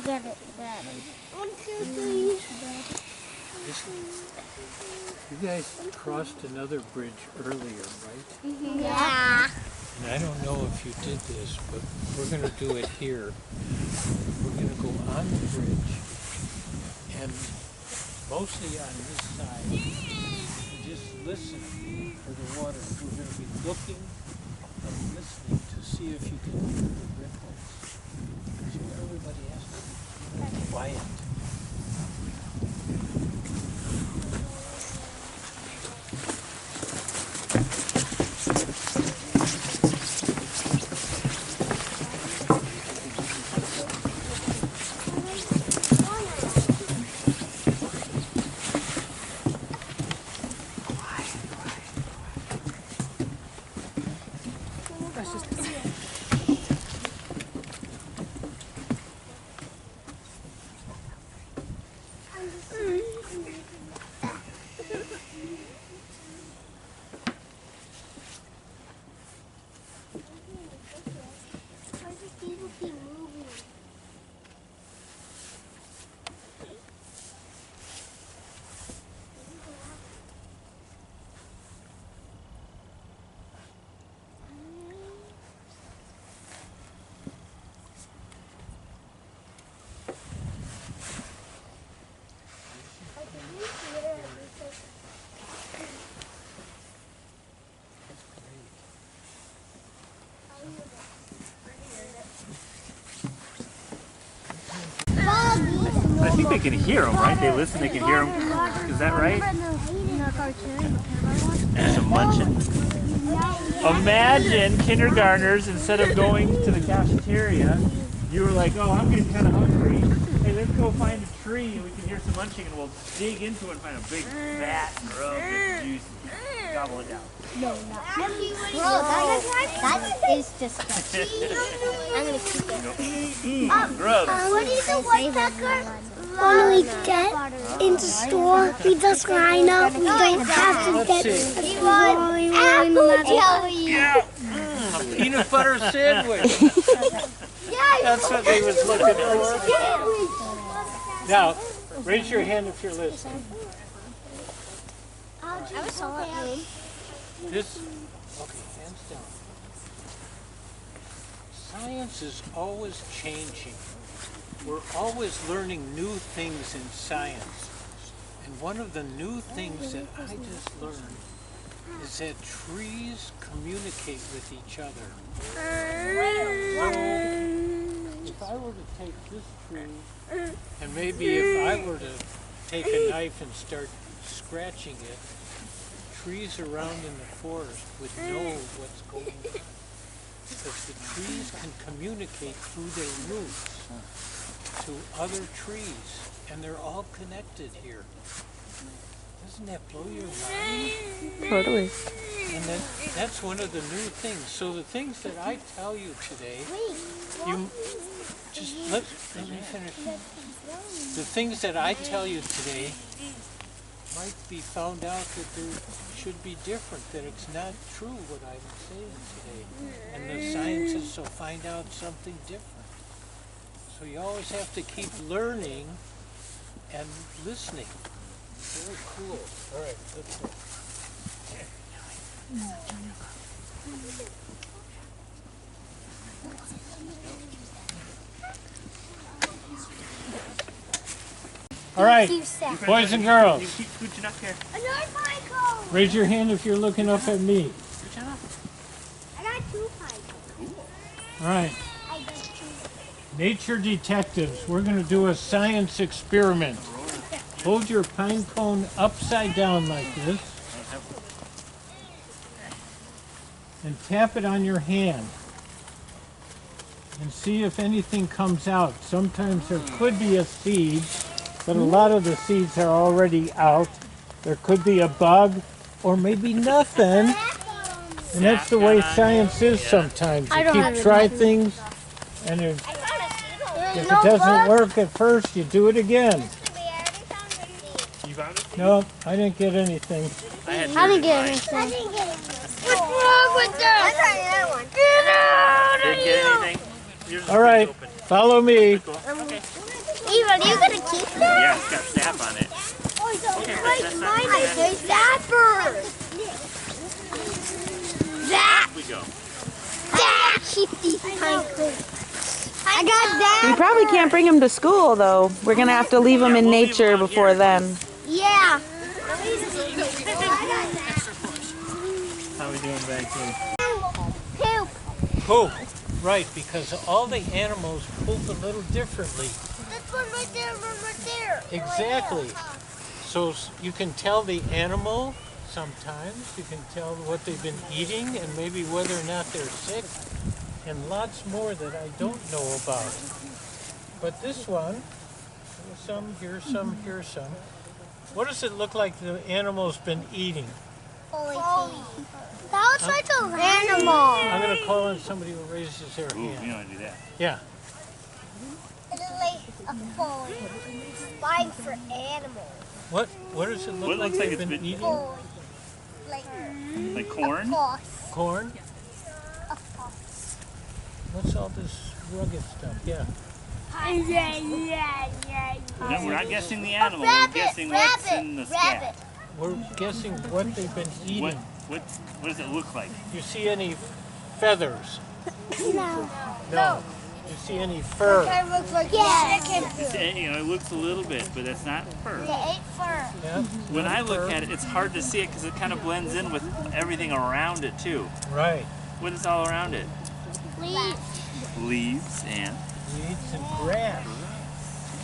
Get it, Daddy. 1, 2, 3. You guys crossed another bridge earlier, right? Yeah. And I don't know if you did this, but we're going to do it here. We're going to go on the bridge, and mostly on this side, and just listen for the water. We're going to be looking and listening to see if you can hear the ripples. So everybody has to be quiet. I think they can hear them, right? They listen, they can hear them. Is that right? Some munching. Imagine kindergartners, instead of going to the cafeteria, you were like, oh, I'm getting kind of hungry. Hey, let's go find a tree and we can hear some munching and we'll dig into it and find a big fat grub that's juicy. Gobble it down. No, not. Bro, that is disgusting. I'm going to keep it. Grubs. What is a woodpecker? When we get in the store, we just line up. We don't have to get apple jelly. Yeah. A peanut butter sandwich. That's what they was looking for. Now, raise your hand if you're listening. I saw it. This, okay, hands down. Science is always changing. We're always learning new things in science. And one of the new things that I just learned is that trees communicate with each other. So, if I were to take this tree, and maybe if I were to take a knife and start scratching it, trees around in the forest would know what's going on. Because the trees can communicate through their roots to other trees, and they're all connected here. Doesn't that blow your mind? Totally. And that's one of the new things. So the things that I tell you today, you just let me finish. The things that I tell you today might be found out that there should be different, that it's not true what I'm saying today. And the scientists will find out something different. So you always have to keep learning and listening. Very cool. All right, let's go. All right, boys and girls, raise your hand if you're looking up at me. I got 2 pies. All right, nature detectives, we're going to do a science experiment. Hold your pine cone upside down like this and tap it on your hand and see if anything comes out. Sometimes there could be a seed, but a lot of the seeds are already out. There could be a bug or maybe nothing. And that's the way science is sometimes. You keep trying things, and if it doesn't work at first, you do it again. You found it? No, I didn't get anything. I didn't get anything. What's wrong with that? I'm trying that one. Get out of Didn't get anything? Yours is All right, open. follow me. Cool. Okay. Eva, are you gonna keep that? Yeah, it's got sap on it. Okay, that's not There's zappers. That. we go. That. Keep these pine cones. I got that. We probably can't bring him to school though. We're gonna have to leave him in nature before then. Yeah. How are we doing back here? Poop. Poop. Right, because all the animals poop a little differently. This one right there, one right there. Exactly. So you can tell the animal sometimes. You can tell what they've been eating and maybe whether or not they're sick. And lots more that I don't know about. But this one, here's some, here's some, here's some. What does it look like the animal's been eating? That looks like an animal. I'm going to call on somebody who raises their Ooh, hand. you don't want to do that. Yeah. It's like a phone. Spine for animals. What does it look What like looks like they've it's been been- eating? Phone. Like corn? Foss. Corn? A foss. What's all this rugged stuff? Yeah. No, we're not guessing the animal. We're Rabbit, guessing what's in the scat. rabbit. We're guessing what they've been eating. What does it look like? You see any feathers? No. No. You see any fur? It looks like chicken It's, food. it looks a little bit, but that's not fur. They ate fur. Yeah. When I look Fur. at it, it's hard to see it because it kind of blends in with everything around it too. Right. What is all around it? Leaves. Leaves and Weeds and grass.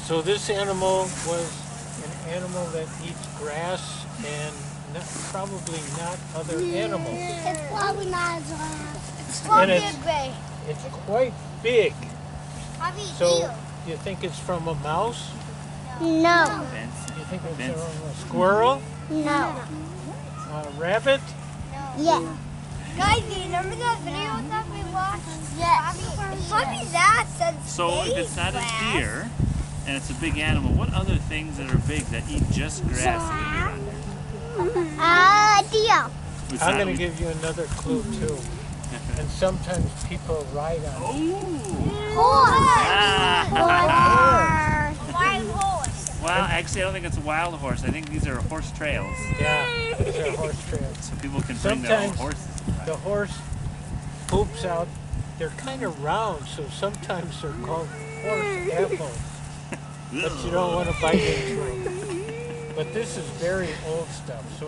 So this animal was an animal that eats grass and probably not other animals. It's probably not a giraffe. It's And probably it's- a gray. It's quite big. Probably So eel. do you think it's from a mouse? No. fence. Do you think it's Vince. from a squirrel? No. A rabbit? Yeah. Guys, do you remember that video that we watched? Yes. It's probably that since So if it's not a deer and it's a big animal, what other things that are big that eat just grass live around there? Deer. It's I'm not- going to give you another clue too. And sometimes people ride on it. Horse. Ah. Wild horse. Well, actually, I don't think it's a wild horse. I think these are horse trails. Yeah, these are horse trails. So people can bring their own Sometimes horses. the horse poops out. They're kind of round, so sometimes they're called horse apples. But you don't want to bite into them. But this is very old stuff. So,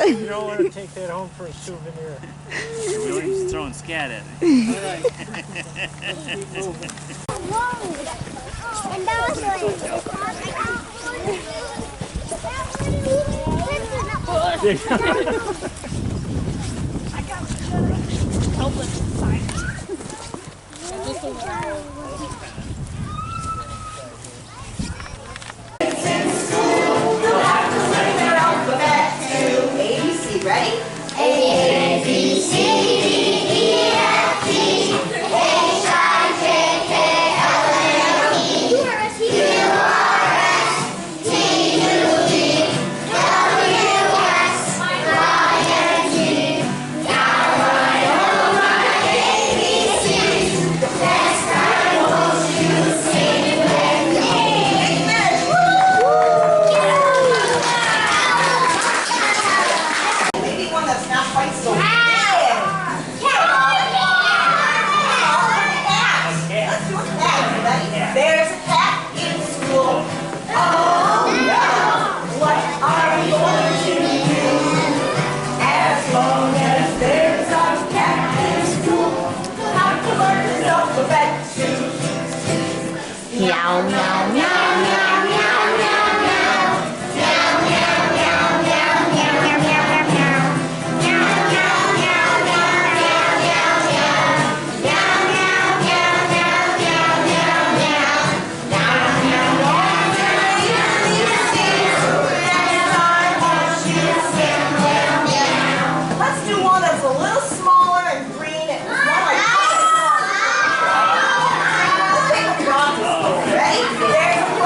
you don't want to take that home for a souvenir. You're really just throwing scat at it. All right, let's keep moving. And that was ABC, ready? A, B, C, D, E, F, G, H, I, J, K, L, M, N, O, P, Q, R, S, T, U, V, W, X, Y, and Z. Now I know my ABCs. Next time, won't you sing with me? Maybe one that's not quite so big. Let's do a cat. Ready? There's a cat in school. Oh no! What are we going to do? As long as there's a cat in school, have to learn his alphabet too. Meow, meow, meow, meow, meow, meow, meow. Meow, meow, meow, meow, meow, meow, meow, meow, meow. Meow, meow, meow, meow, meow, meow, meow. Meow, meow, meow, meow, meow, meow, meow. Meow, meow, meow, meow, meow, that's our horseshoe symbol. Meow. Let's do one that's a little smaller and green. It's more like let's take a bronze. Ready? There's a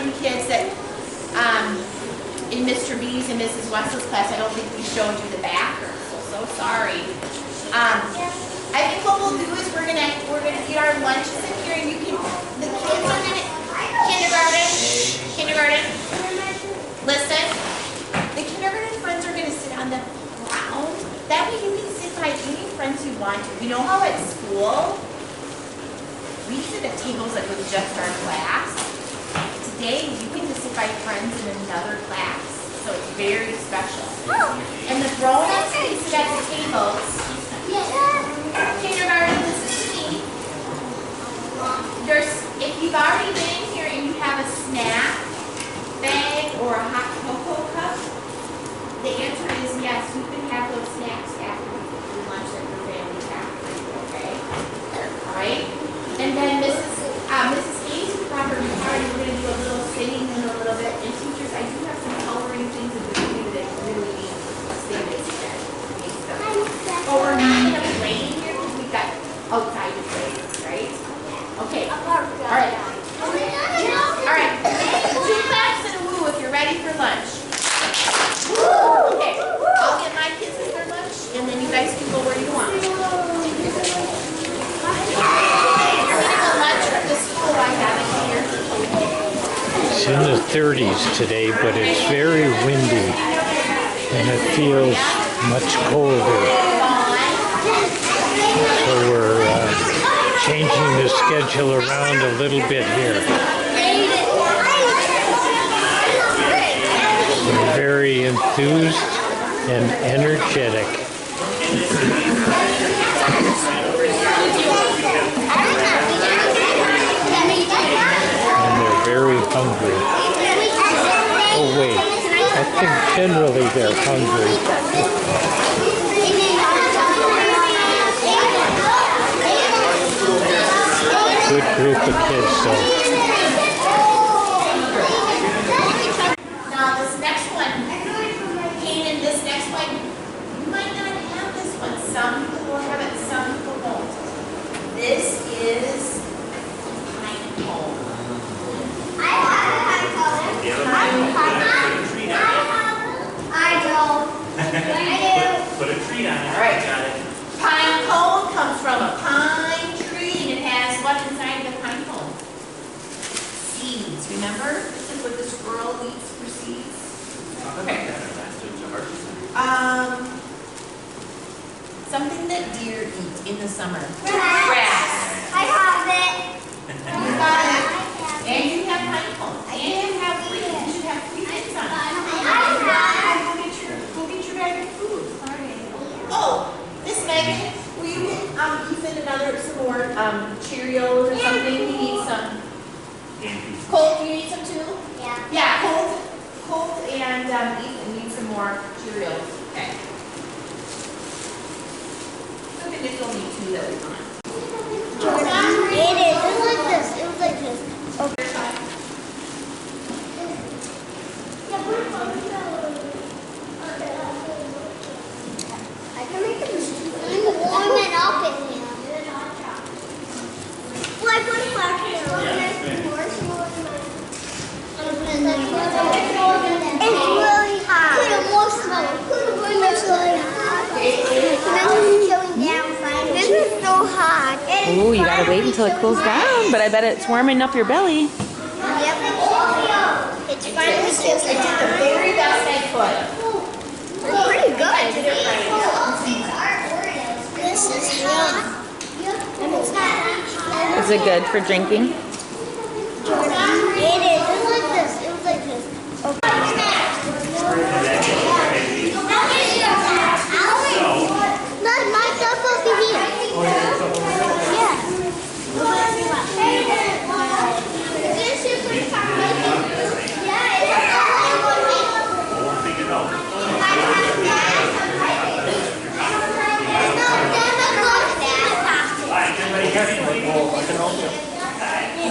kindergarten kids that, in Mr. B's and Mrs. Wessel's class, I don't think we showed you the bathroom, so sorry. I think what we'll do is we're gonna eat our lunches in here, and you can, the kids are gonna, kindergarten, listen, the kindergarten friends are gonna sit on the ground. That way you can sit by any friends you want to. You know how at school, we sit at tables like with just our class. Today, you get to sit by friends in another class, so it's very special. And the grown-ups can sit at the tables. Kindergarten, this is me. If you've already been here and you have a snack bag or a hot cocoa cup, the answer is yes, you can have those snacks after the lunch that your family has, okay? All right? And then Mrs. Hayes from her party, we're going to do a little singing in a little bit. And teachers, I do have some coloring things in the video that really need to stay basic. Oh, we're not going to play in here because we've got outside to play, right? Okay. All right. All right. 2 claps and a woo if you're ready for lunch. Okay. I'll get my kids their lunch, and then you guys can go where you want. It's in the 30s today, but it's very windy and it feels much colder. So we're changing the schedule around a little bit here. We're very enthused and energetic. Very hungry. Oh wait, I think generally they're hungry. Good group of kids though. Now this next one, Kanan, this next one, you might not have this one. Some people will have it, some people won't. This is pine cone. Put a treat on it. All right. Got it. Pine cone comes from a pine tree, and it has what inside the pine cone? Seeds. Remember? This is what the squirrel eats for seeds. Okay. Something that deer eat in the summer. Grass. I have it. You got it. And you have pine cones. And you have three. You should have 3 things on it. Go get your bag of food. Oh, Miss Megan, will you get Ethan some more Cheerios or something? He needs some. Colt, do you need some too? Yeah. Yeah, Colt and Ethan need some more Cheerios. Okay. Look at this, only 2 that we want. It is. It was like this. It was like this. I can make it warm it up in here. Well, I put it back here. It's really hot. Put it more slow. It's really hot. This is so hot. Ooh, you gotta wait until it cools down, but I bet it's warming up your belly. Yep. It's finally just I did the very best I could. It's pretty good. This is hot. And it's not. Is it good for drinking? It is. It was like this. It was like this. Look, my stuff over here. Yeah. This is pretty fun. Yeah,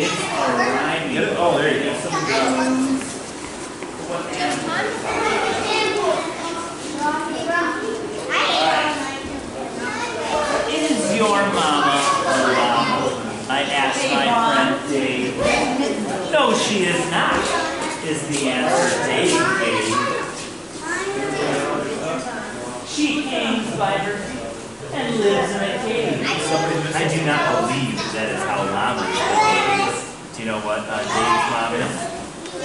It's alright. Oh, there you go. Something good. Is your mama a llama? I asked my friend Dave. No, she is not, is the answer Dave gave. She hangs by her feet and lives in a cave. I do not believe that is how llamas behave. Do you know what Dave's mom is? A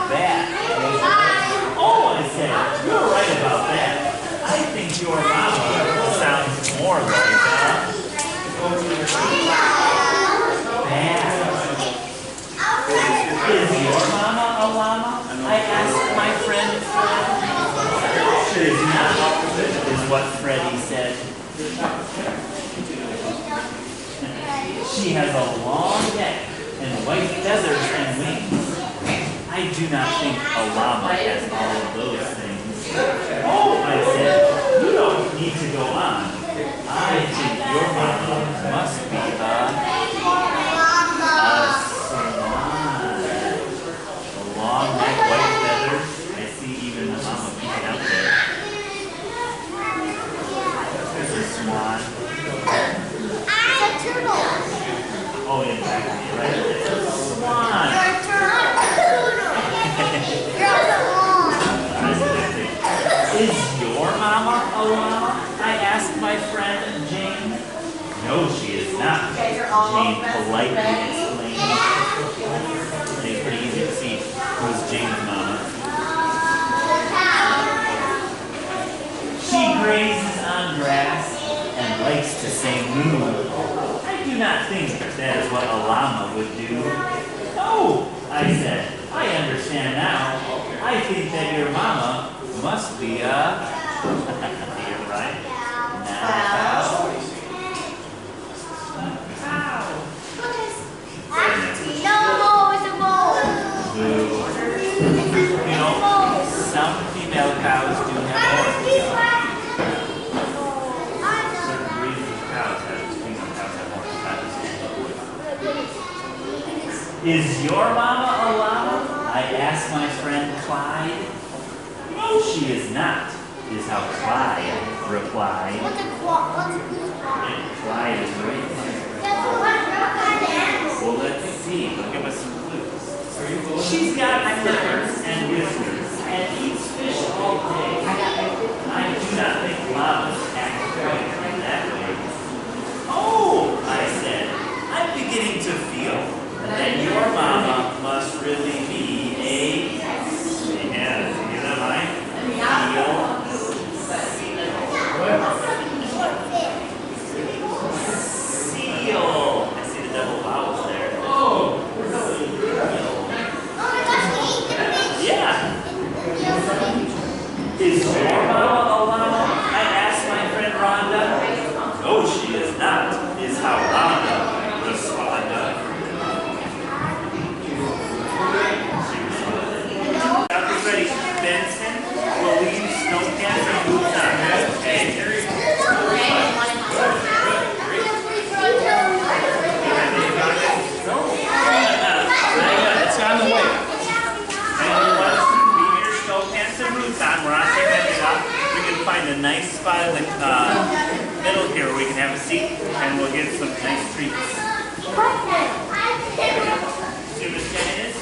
bat. Oh, I said, you're right about that. I think your mama sounds more like that. Bat. Is your mama a llama? I asked my friend Fred. She is not, is what Freddie said. She has a long neck and white feathers and wings. I do not think a llama has all of those things. Oh, I said, you don't need to go on. I think your mama must be a swan. A long neck, white feathers. I see even the mama peeking out there. There's a swan. Oh, in fact, you're right. It's a swan. Is your mama a llama? I asked my friend Jane. No, she is not. Jane politely explained. It's pretty easy to see who's Jane's mama. She grazes on grass and likes to say moo. I do not think that is what a llama would do. Oh, I said, I understand now. I think that your mama must be a... You're right. Now, you know, some female cows do have horns. Certain breeds of cows have, female cows have horns. Is your mama a llama? I asked my friend Clyde. No, she is not, is how Clyde replied. Clyde is right there. Well, let's see. Give us some clues. She's got flippers and whiskers and eats fish all day. I do not think llamas act quite that way. Oh, I said, I'm beginning to feel that your mama must really be a... Yeah, you know mine? Seal. I see the double vowels there. Oh. Yeah. Is your mama a llama? I asked my friend Rhonda. No, she is not, is how Rhonda responded. Dr. Freddie Benson will leave snow cans and boots on. Okay. It's on the way. And you want us to leave your snow pants and boots on. We're not taking anything off. We can find a nice spot in the middle here where we can have a seat and we'll get some nice treats. See what this guy is?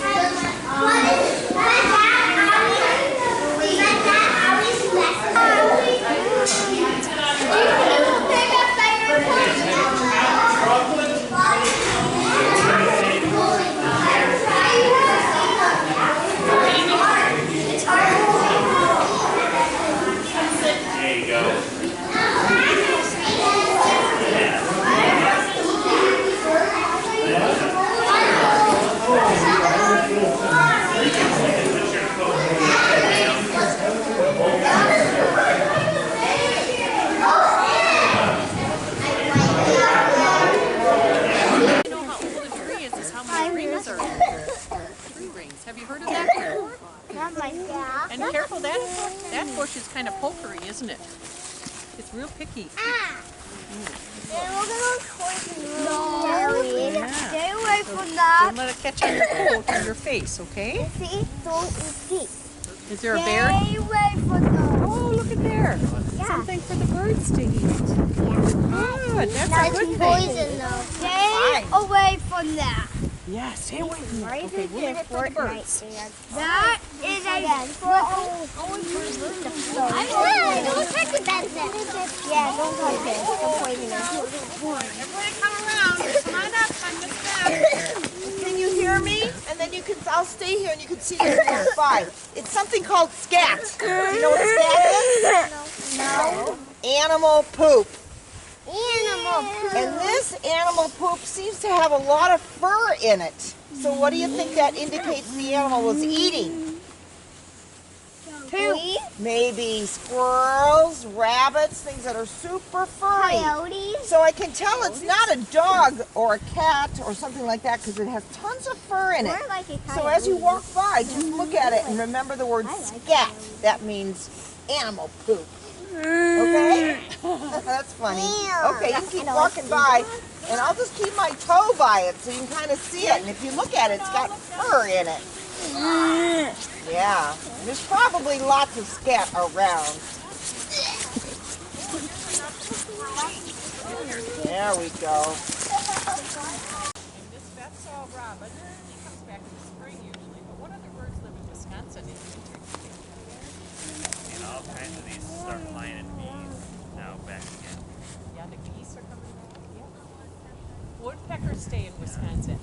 There you go. Have you heard of that before? And careful, that bush is kind of pokery, isn't it? It's real picky. No. Don't let it catch on your coat or your face, okay? See? Don't see. Is there a bear? Stay away from those. Oh, look at there. Yeah. Something for the birds to eat. Good, that's a good thing. Poison though. Stay away from that. Yeah, stay away from that. Okay, we'll leave it for the birds. That is a don't touch the bed then. Yeah, don't touch it. Don't poison it. Everybody come around. Come on up. I'm Miss Beth. Can you hear me? And then I'll stay here and you can see this walk by. It's something called scat. Do you know what scat is? No. Animal poop. Animal poop. And this animal poop seems to have a lot of fur in it. So what do you think that indicates the animal was eating? Poop. Maybe squirrels, rabbits, things that are super furry. Coyotes. So I can tell it's not a dog or a cat or something like that because it has tons of fur in it. More like a So as you coyote. walk by, just look at it and remember the word scat. That means animal poop. Okay? That's funny. Okay, you can keep walking by, and I'll just keep my toe by it so you can kind of see it. And if you look at it, it's got fur in it. Yeah, there's probably lots of scat around. There we go. And Miss Beth saw Robin. He comes back in the spring usually. But what other birds live in Wisconsin in winter? And all kinds of these start flying in bees now back again. Yeah, the geese are coming back. Yeah. Woodpeckers stay in Wisconsin.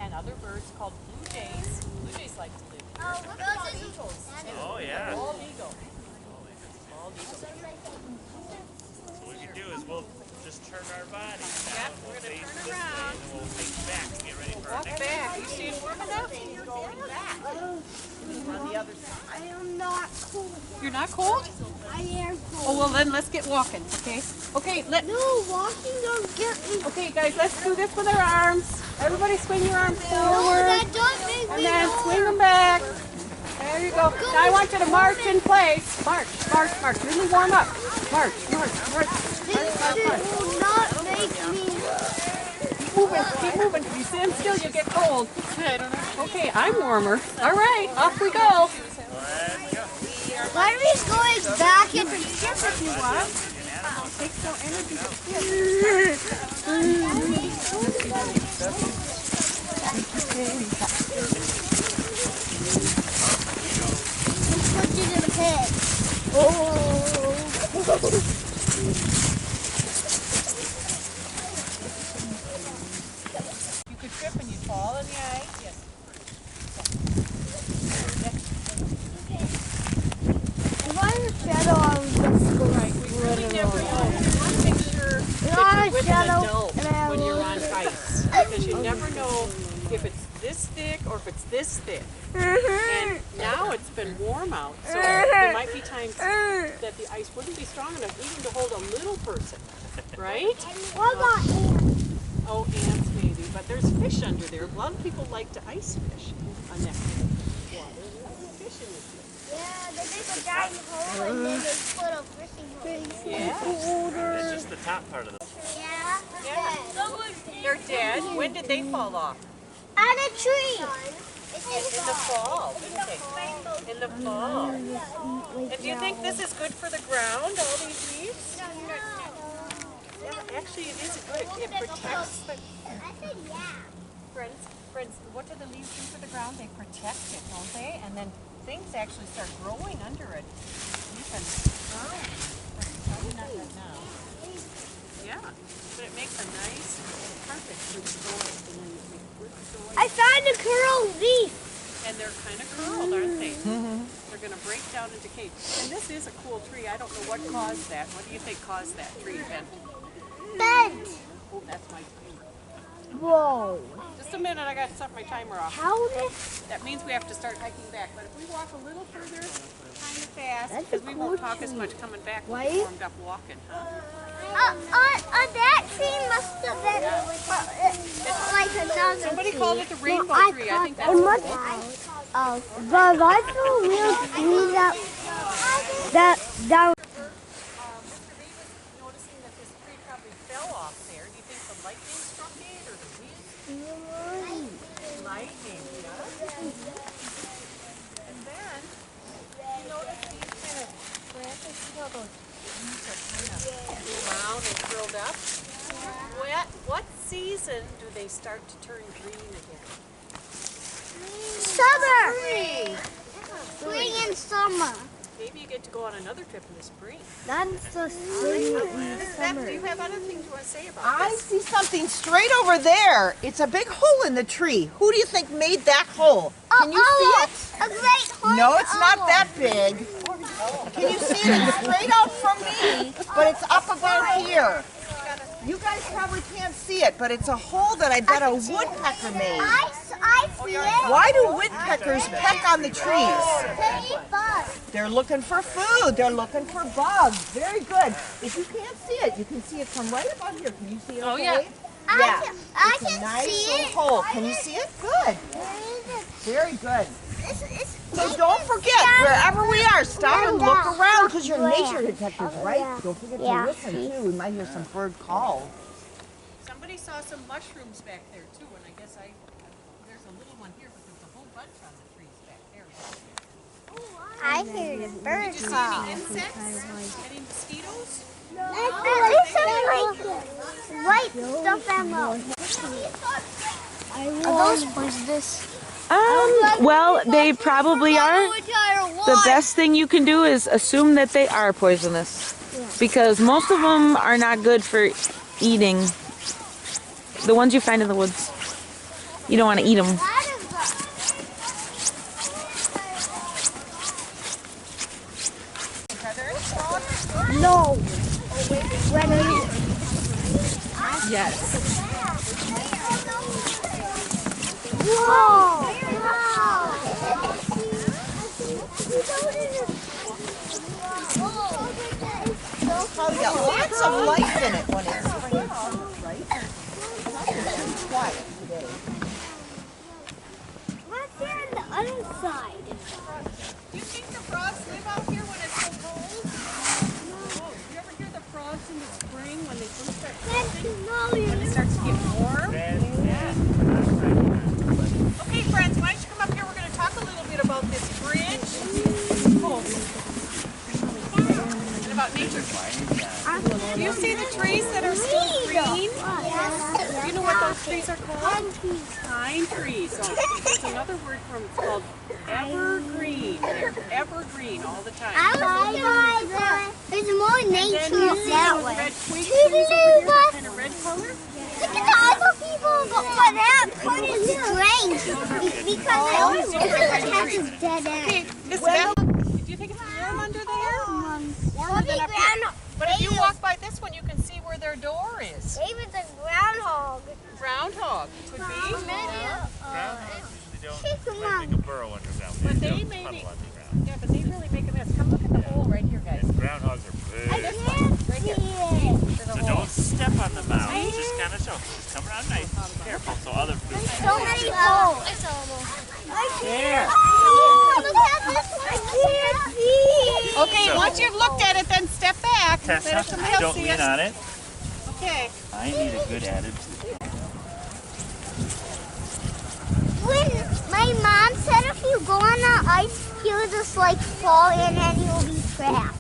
And other birds called blue jays. Blue jays like to live here. What about eagles? Oh yeah. Bald eagle. Bald eagle. So what we can do is we'll just turn our bodies Yep, down. we're We'll gonna face turn this way around. and then we'll face back to get ready for our Walk next back. You see it warm enough? Going back. On the other side. I am not cold. You're not cold? I am cold. Oh, well then let's get walking, okay? Okay, No, walking don't get me. okay guys, let's do this with our arms. Everybody swing your arms No, forward. that don't make And me then warm. swing them back. There you go. Now I want you to march in place. March, march, march. Really warm up. March, march, march. This will not make me. Keep moving, keep moving. If you stand still, you get cold. Okay, I'm warmer. All right, off we go. Why are we going back and forth if you want? Takes no energy to Put it in the pit. Oh. You could trip and you'd fall in the ice. Yes. If I have a shadow, I'll just go Right, we really never know. You want to make sure that you're with an adult when you're on ice. Because you never know if it's this thick or if it's this thick. And now it's been warm out, so there might be times that the ice wouldn't be strong enough even to hold a little person, right? What about ants? Oh, ants maybe, but there's fish under there. A lot of people like to ice fish on that kind of water. There's fish in this. Yeah, they make a giant hole and then they put a fishing hole. Yeah. It's just the top part of the. Yeah. They're dead. When did they fall off? On a tree. In the fall, didn't they? In the fall. And do you think this is good for the ground, all these leaves? Yeah, actually it is good. It protects the... I said yeah. Friends, what do the leaves do for the ground? They protect it, don't they? And then things actually start growing under it. Even probably not right now. Yeah, but it makes a nice carpet for the soil. And then you make good soil. I found a curled leaf. And they're kind of curled, aren't they? They're going to break down and decay. And this is a cool tree. I don't know what caused that. What do you think caused that tree, Ben? Bent. Oh, that's my timer. Whoa. Just a minute, I got to set my timer off. How did... That means we have to start hiking back. But if we walk a little further, kind of fast, That's a because we won't cool talk as tree. much coming back. We'll Right? be warmed up walking. That tree must have been like another Somebody tree. called it the rainbow No, tree. I think that's it must, cool. oh, but that's a weird tree that Mr. Davis noticing that this tree probably fell off there. Do you think the lightning struck it or the wind? Lightning, yeah. And then, you notice these kind of branches, see how those leaves are kind of round and curled up? What season do they start to turn green again? Summer. Spring. Spring and summer. Maybe you get to go on another trip in the spring. That's the spring and summer. Do you have other things you want to say about I this? see something straight over there. It's a big hole in the tree. Who do you think made that hole? Can you see it? A great horned No, it's not owl. that big. Can you see it? It's straight out from me, but it's up about here. You guys probably can't see it, but it's a hole that I bet a woodpecker made. I see it. Why do woodpeckers peck on the trees? They eat bugs. They're looking for food. They're looking for bugs. Very good. If you can't see it, you can see it from right about here. Can you see it? Oh, okay? yeah. I It's a can nice see little it. hole. Can you see it? Good. Very good. It's So don't forget, wherever we are, stop and look around because your nature detector's right. Don't forget to listen too. We might hear some bird call. Somebody saw some mushrooms back there too, and I guess there's a little one here, but there's a whole bunch on the trees back there. I hear the bird Did you see call. any insects? Any mosquitoes? There's some like white stuff and Are those poisonous? Well, they probably are. The best thing you can do is assume that they are poisonous. Because most of them are not good for eating. The ones you find in the woods. You don't want to eat them. No. Yes. Whoa. Probably got lots of life in it when it's right. It's quiet today. What's there on the other side? Do you think the frogs live out here when it's so cold? No. You ever hear the frogs in the spring when they first start building? When it starts to get warm? Okay, friends, why don't you come up here? We're going to talk a little bit about this bridge. And about nature. Do you see the trees that are still green? Do you know what those trees are called? Pine trees. So there's another word for them. It's called evergreen. They're evergreen all the time. There's more nature that way. Red twig trees over here, they're kind of red color. Look at the other people, but that part is strange because it always has a dead end. Miss Beth, do you think it's warm under there? Warmer than up here. But if you walk by this one, you can see where their door is. Maybe it's a groundhog. Groundhog could be. Groundhogs usually don't make a burrow underground. But they don't may tunnel be- underground. Yeah, but they really make a mess. Come look at the hole right here, guys. Groundhogs are big. Right here. There's a So hole. don't step on the mound. Just kind of show. Just come around nice. Careful so other food. So many holes. There. Look at this one. I can't see. Okay, once you've looked at it, then step back. Let Tessa, somebody else don't see lean it. on it. Okay. I need a good attitude. When my mom said if you go on the ice, you'll just like fall in and you'll be trapped.